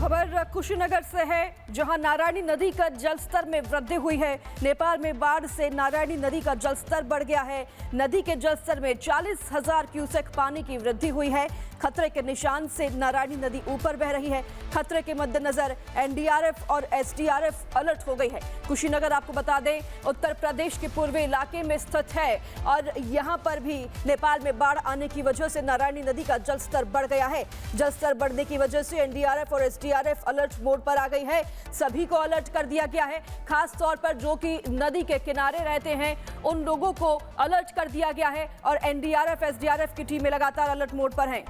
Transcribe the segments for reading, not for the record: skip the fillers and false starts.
खबर कुशीनगर से है, जहां नारायणी नदी का जलस्तर में वृद्धि हुई है। नेपाल में बाढ़ से नारायणी नदी का जलस्तर बढ़ गया है। नदी के जलस्तर में 40,000 क्यूसेक पानी की वृद्धि हुई है। खतरे के निशान से नारायणी नदी ऊपर बह रही है। खतरे के मद्देनजर एनडीआरएफ और एसडीआरएफ अलर्ट हो गई है। कुशीनगर आपको बता दें, उत्तर प्रदेश के पूर्वी इलाके में स्थित है और यहां पर भी नेपाल में बाढ़ आने की वजह से नारायणी नदी का जलस्तर बढ़ गया है। जलस्तर बढ़ने की वजह से एनडीआरएफ और एसडीआरएफ अलर्ट मोड पर आ गई है। सभी को अलर्ट कर दिया गया है। खास तौर पर जो कि नदी के किनारे रहते हैं उन लोगों को अलर्ट कर दिया गया है और एनडीआरएफ एसडीआरएफ की टीमें लगातार अलर्ट मोड पर हैं।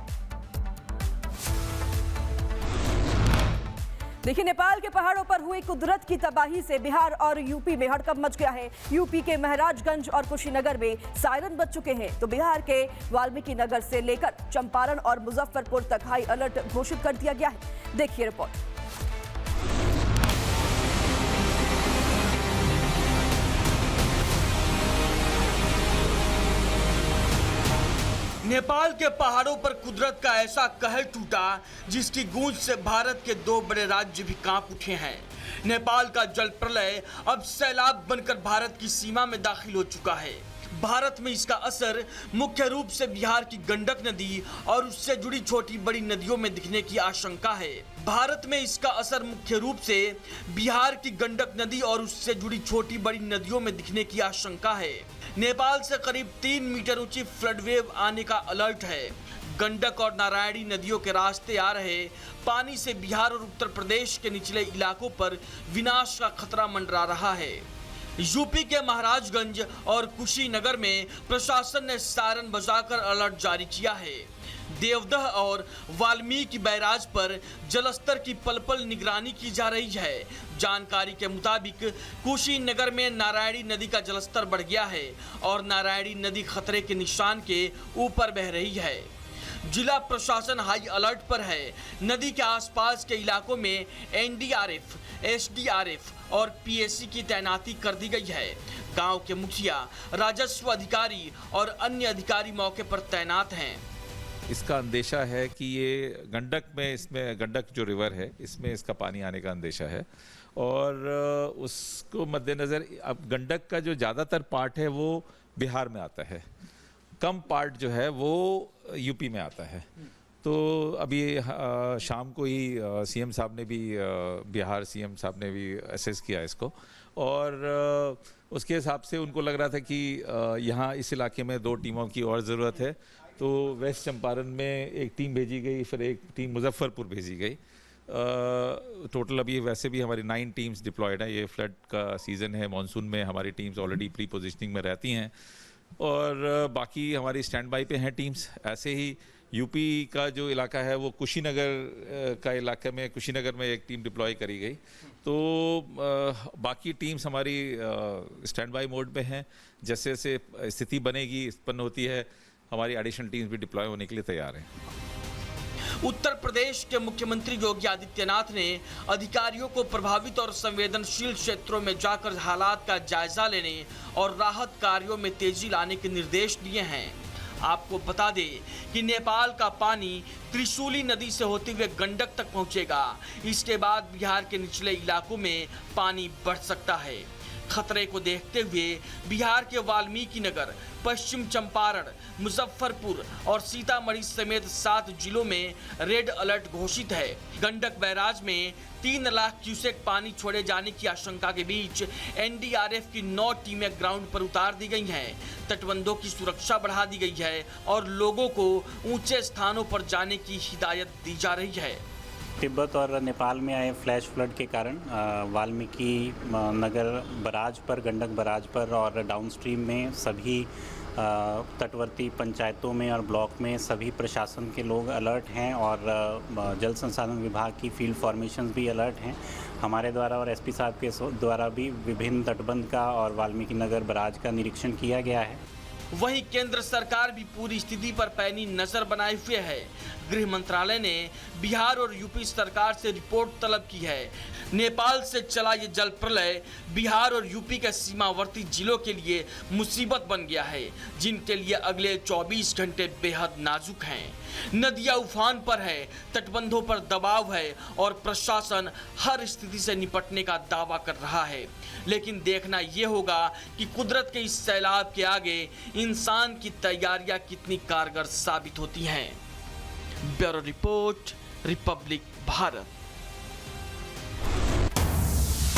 देखिए, नेपाल के पहाड़ों पर हुई कुदरत की तबाही से बिहार और यूपी में हड़कंप मच गया है। यूपी के महाराजगंज और कुशीनगर में सायरन बज चुके हैं, तो बिहार के वाल्मीकि नगर से लेकर चंपारण और मुजफ्फरपुर तक हाई अलर्ट घोषित कर दिया गया है। देखिए रिपोर्ट। नेपाल के पहाड़ों पर कुदरत का ऐसा कहर टूटा जिसकी गूंज से भारत के दो बड़े राज्य भी कांप उठे हैं। नेपाल का जल प्रलय अब सैलाब बनकर भारत की सीमा में दाखिल हो चुका है। भारत में इसका असर मुख्य रूप से बिहार की गंडक नदी और उससे जुड़ी छोटी बड़ी नदियों में दिखने की आशंका है। भारत में इसका असर मुख्य रूप से बिहार की गंडक नदी और उससे जुड़ी छोटी बड़ी नदियों में दिखने की आशंका है। नेपाल से करीब 3 मीटर ऊंची फ्लड वेव आने का अलर्ट है। गंडक और नारायणी नदियों के रास्ते आ रहे पानी से बिहार और उत्तर प्रदेश के निचले इलाकों पर विनाश का खतरा मंडरा रहा है। यूपी के महाराजगंज और कुशीनगर में प्रशासन ने सायरन बजाकर अलर्ट जारी किया है। देवदह और वाल्मीकि बैराज पर जलस्तर की पल पल निगरानी की जा रही है। जानकारी के मुताबिक कुशीनगर में नारायणी नदी का जलस्तर बढ़ गया है और नारायणी नदी खतरे के निशान के ऊपर बह रही है। जिला प्रशासन हाई अलर्ट पर है। नदी के आसपास के इलाकों में एनडीआरएफ, एसडीआरएफ और पीएसी की तैनाती कर दी गई है। गांव के मुखिया, राजस्व अधिकारी और अन्य अधिकारी मौके पर तैनात हैं। इसका अंदेशा है कि ये गंडक में, इसमें गंडक जो रिवर है इसमें इसका पानी आने का अंदेशा है और उसको मद्देनज़र अब गंडक का जो ज़्यादातर पार्ट है वो बिहार में आता है, कम पार्ट जो है वो यूपी में आता है। तो अभी शाम को ही सीएम साहब ने भी, बिहार सीएम साहब ने भी असेस किया इसको और उसके हिसाब से उनको लग रहा था कि यहाँ इस इलाके में 2 टीमों की और ज़रूरत है। तो वेस्ट चंपारण में एक टीम भेजी गई, फिर एक टीम मुजफ्फरपुर भेजी गई। टोटल अभी वैसे भी हमारी 9 टीम्स डिप्लॉयड हैं। ये फ्लड का सीज़न है, मानसून में हमारी टीम्स ऑलरेडी प्री पोजिशनिंग में रहती हैं और बाकी हमारी स्टैंड बाई पे हैं टीम्स। ऐसे ही यूपी का जो इलाका है वो कुशीनगर का इलाके में, कुशीनगर में एक टीम डिप्लॉय करी गई। तो बाकी टीम्स हमारी स्टैंड बाई मोड में हैं। जैसे जैसे स्थिति बनेगी, उत्पन्न होती है, हमारी एडिशनल टीम्स भी डिप्लॉय होने के लिए तैयार हैं। उत्तर प्रदेश के मुख्यमंत्री योगी आदित्यनाथ ने अधिकारियों को प्रभावित और संवेदनशील क्षेत्रों में जाकर हालात का जायजा लेने और राहत कार्यों में तेजी लाने के निर्देश दिए हैं। आपको बता दें कि नेपाल का पानी त्रिशूली नदी से होते हुए गंडक तक पहुंचेगा। इसके बाद बिहार के निचले इलाकों में पानी बढ़ सकता है। खतरे को देखते हुए बिहार के वाल्मीकि नगर, पश्चिम चंपारण, मुजफ्फरपुर और सीतामढ़ी समेत 7 जिलों में रेड अलर्ट घोषित है। गंडक बैराज में 3 लाख क्यूसेक पानी छोड़े जाने की आशंका के बीच एनडीआरएफ की 9 टीमें ग्राउंड पर उतार दी गई हैं। तटबंधों की सुरक्षा बढ़ा दी गई है और लोगों को ऊंचे स्थानों पर जाने की हिदायत दी जा रही है। तिब्बत और नेपाल में आए फ्लैश फ्लड के कारण वाल्मीकि नगर बराज पर, गंडक बराज पर और डाउनस्ट्रीम में सभी तटवर्ती पंचायतों में और ब्लॉक में सभी प्रशासन के लोग अलर्ट हैं और जल संसाधन विभाग की फील्ड फॉर्मेशंस भी अलर्ट हैं। हमारे द्वारा और एसपी साहब के द्वारा भी विभिन्न तटबंध का और वाल्मीकि नगर बराज का निरीक्षण किया गया है। वहीं केंद्र सरकार भी पूरी स्थिति पर पैनी नजर बनाए हुए है। गृह मंत्रालय ने बिहार और यूपी सरकार से रिपोर्ट तलब की है। नेपाल से चला ये जल प्रलय बिहार और यूपी के सीमावर्ती जिलों के लिए मुसीबत बन गया है, जिनके लिए अगले 24 घंटे बेहद नाजुक हैं। नदियां उफान पर है, तटबंधों पर दबाव है और प्रशासन हर स्थिति से निपटने का दावा कर रहा है। लेकिन देखना यह होगा कि कुदरत के इस सैलाब के आगे इंसान की तैयारियां कितनी कारगर साबित होती हैं। Bureau report, Republic Bharat.